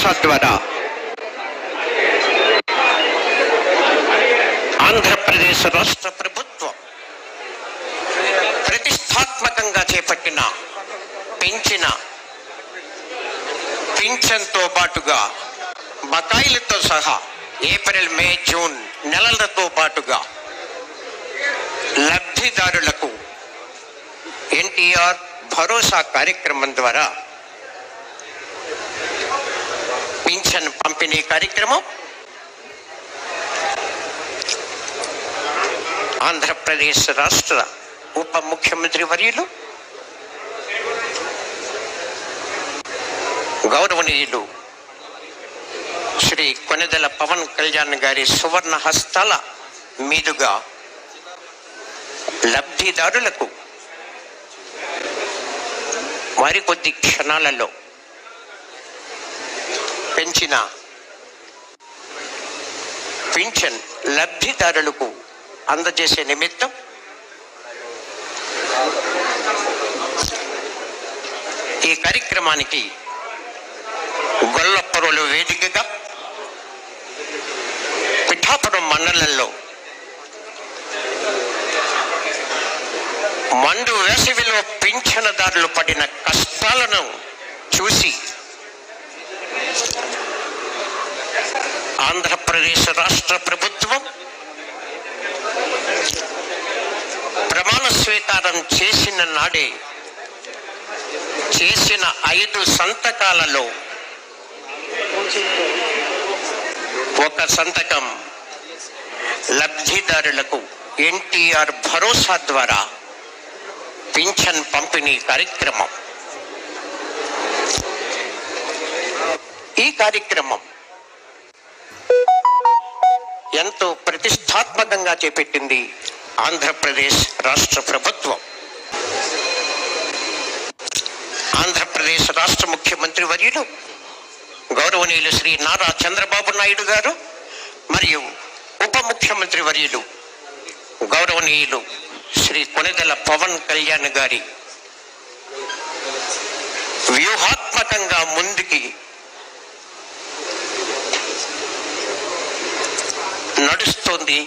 భరోసా ద్వారా ఆంధ్రప్రదేశ్ రాష్ట్ర ప్రభుత్వం ప్రతిష్టాత్మకంగా చేపట్టిన పెంచిన పింఛన్తో పాటుగా బకాయిలతో సహా ఏప్రిల్, మే, జూన్ నెలలతో పాటుగా లబ్ధిదారులకు ఎన్టీఆర్ భరోసా కార్యక్రమం ద్వారా పింఛన్ పంపిణీ కార్యక్రమం ఆంధ్రప్రదేశ్ రాష్ట్ర ఉప ముఖ్యమంత్రి వర్యులు గౌరవనీయులు శ్రీ కొణిదెల పవన్ కళ్యాణ్ గారి సువర్ణ హస్తాల మీదుగా లబ్ధిదారులకు మరికొద్ది క్షణాలలో పెంచిన పింఛన్ లబ్ధిదారులకు అందజేసే నిమిత్తం ఈ కార్యక్రమానికి గొల్లపురం వేదికగా పిఠాపురం మండలంలో మండు వేసవిలో పింఛనదారులు పడిన కష్టాలను చూసి ఆంధ్రప్రదేశ్ రాష్ట్ర ప్రభుత్వం ప్రమాణ స్వీకారం చేసిన నాడే చేసిన 5 సంతకాలలో ఒక సంతకం లబ్ధిదారులకు ఎన్టీఆర్ భరోసా ద్వారా పింఛన్ పంపిణీ కార్యక్రమం. ఈ కార్యక్రమం ఎంతో ప్రతిష్టాత్మకంగా చేపట్టింది ఆంధ్రప్రదేశ్ రాష్ట్ర ప్రభుత్వం. ఆంధ్రప్రదేశ్ రాష్ట్ర ముఖ్యమంత్రి వర్యులు గౌరవనీయులు శ్రీ నారా చంద్రబాబు నాయుడు గారు మరియు ఉప ముఖ్యమంత్రి వర్యులు గౌరవనీయులు శ్రీ కొణిదెల పవన్ కళ్యాణ్ గారి వ్యూహాత్మకంగా ముందుకి నడుస్తోంది.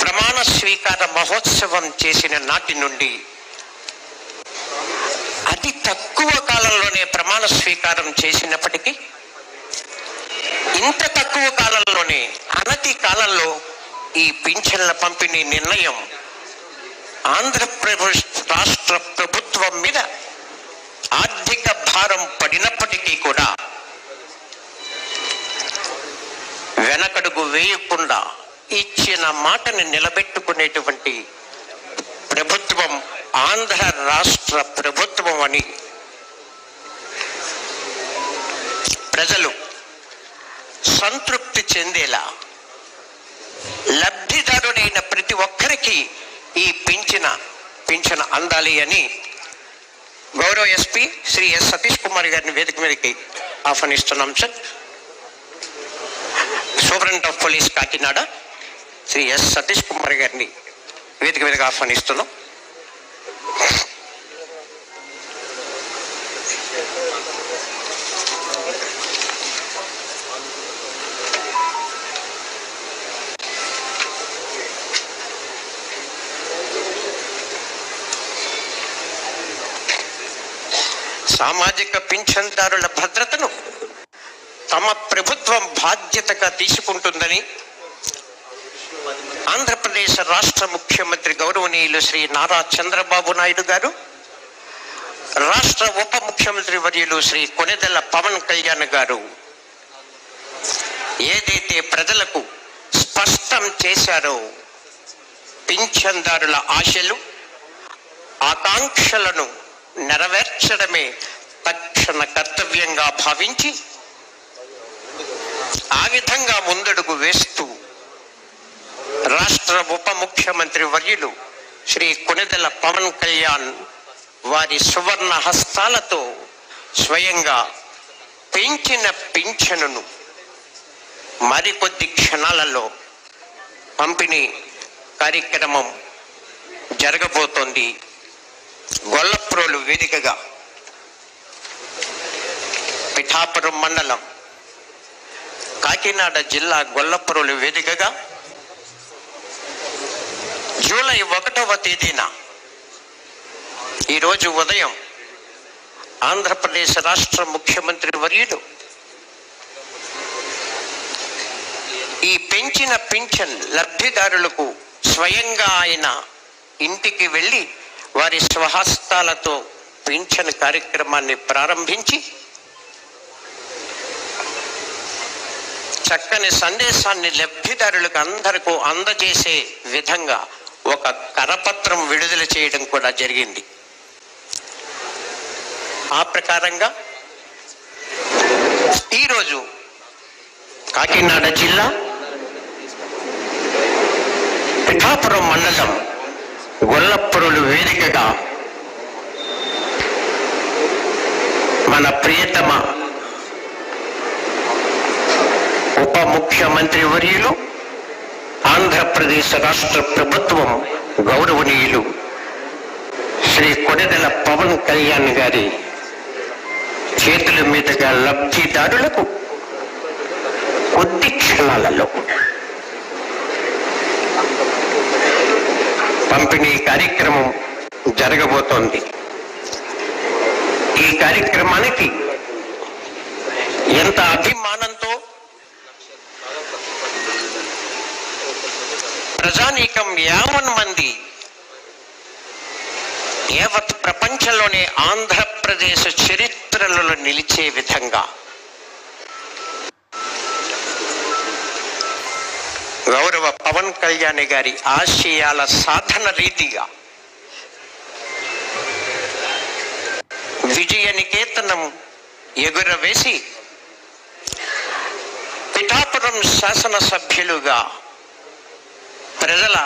ప్రమాణ స్వీకార మహోత్సవం చేసిన నాటి నుండి అతి తక్కువ కాలంలోనే ప్రమాణ స్వీకారం చేసినప్పటికీ ఇంత తక్కువ కాలంలోనే అనతి కాలంలో ఈ పింఛన్ల పంపిణీ నిర్ణయం ఆంధ్రప్రదేశ్ రాష్ట్ర ప్రభుత్వం మీద ఆర్థిక భారం పడినప్పటికీ కూడా వెనకడుగు వేయకుండా ఇచ్చిన మాటని నిలబెట్టుకునేటువంటి ప్రభుత్వం ఆంధ్ర రాష్ట్ర ప్రభుత్వం అని ప్రజలు సంతృప్తి చెందేలా లబ్ధిదారుడైన ప్రతి ఒక్కరికి ఈ పింఛన అందాలి అని గౌరవ ఎస్పీ శ్రీ ఎస్ సతీష్ కుమార్ గారిని వేదిక మీదకి ఆహ్వానిస్తున్నాం. Sir, superintendent of police Kakinada Shri S Satish Kumar గారిని వేదిక మీదకి ఆహ్వానిస్తున్నాం. సామాజిక పింఛన్దారుల భద్రతను తమ ప్రభుత్వం బాధ్యతగా తీసుకుంటుందని ఆంధ్రప్రదేశ్ రాష్ట్ర ముఖ్యమంత్రి గౌరవనీయులు శ్రీ నారా చంద్రబాబు నాయుడు గారు, రాష్ట్ర ఉప ముఖ్యమంత్రి వర్యులు శ్రీ కొణిదెల పవన్ కళ్యాణ్ గారు ఏదైతే ప్రజలకు స్పష్టం చేశారో పింఛన్దారుల ఆశలు ఆకాంక్షలను నెరవేర్చడమే తక్షణ కర్తవ్యంగా భావించి ఆ విధంగా ముందడుగు వేస్తూ రాష్ట్ర ఉప ముఖ్యమంత్రి వర్యులు శ్రీ కొణిదెల పవన్ కళ్యాణ్ వారి సువర్ణ హస్తాలతో స్వయంగా పెంచిన పింఛనును మరికొద్ది క్షణాలలో పంపిణీ కార్యక్రమం జరగబోతోంది. గొల్లప్రోలు వేదికగా పిఠాపురం మండలం కాకినాడ జిల్లా గొల్లపురం వేదికగా జూలై 1వ తేదీన ఈరోజు ఉదయం ఆంధ్రప్రదేశ్ రాష్ట్ర ముఖ్యమంత్రి వర్యులు ఈ పెంచిన పింఛన్ లబ్ధిదారులకు స్వయంగా ఆయన ఇంటికి వెళ్ళి వారి స్వహస్తాలతో పింఛన్ కార్యక్రమాన్ని ప్రారంభించి చక్కని సందేశాన్ని లబ్ధిదారులకు అందరికీ అందజేసే విధంగా ఒక కరపత్రం విడుదల చేయడం కూడా జరిగింది. ఆ ప్రకారంగా ఈరోజు కాకినాడ జిల్లా పిఠాపురం మండలం గొల్లపురం వేదికగా మన ప్రియతమ ఉప ముఖ్యమంత్రి వర్యులు ఆంధ్రప్రదేశ్ రాష్ట్ర ప్రభుత్వం గౌరవనీయులు శ్రీ కొణిదెల పవన్ కళ్యాణ్ గారి చేతుల మీదుగా లబ్ధిదారులకు కొద్ది క్షణాలలో పంపిణీ కార్యక్రమం జరగబోతోంది. ఈ కార్యక్రమానికి ఎంత అభిమానంతో ప్రజానీకం 50 మంది యావత్ ప్రపంచంలోనే ఆంధ్రప్రదేశ్ చరిత్రలలో నిలిచే విధంగా గౌరవ పవన్ కళ్యాణ్ గారి ఆశయాల సాధన రీతిగా విజయ నికేతనం ఎగురవేసి పిఠాపురం శాసనసభ్యులుగా ప్రజల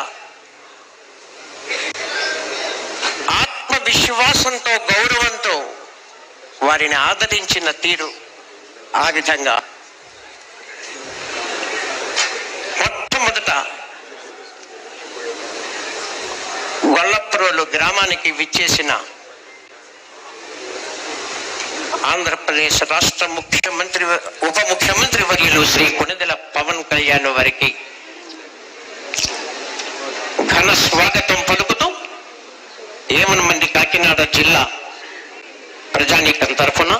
ఆత్మవిశ్వాసంతో గౌరవంతో వారిని ఆదరించిన తీరు ఆ విధంగా మొట్టమొదట గొల్లపురం గ్రామానికి విచ్చేసిన ఆంధ్రప్రదేశ్ రాష్ట్ర ముఖ్యమంత్రి ఉప ముఖ్యమంత్రి వర్యులు శ్రీ కొణిదెల పవన్ కళ్యాణ్ వారికి ఘన స్వాగతం పలుకుతూ 50 మంది కాకినాడ జిల్లా ప్రజానీకం తరఫున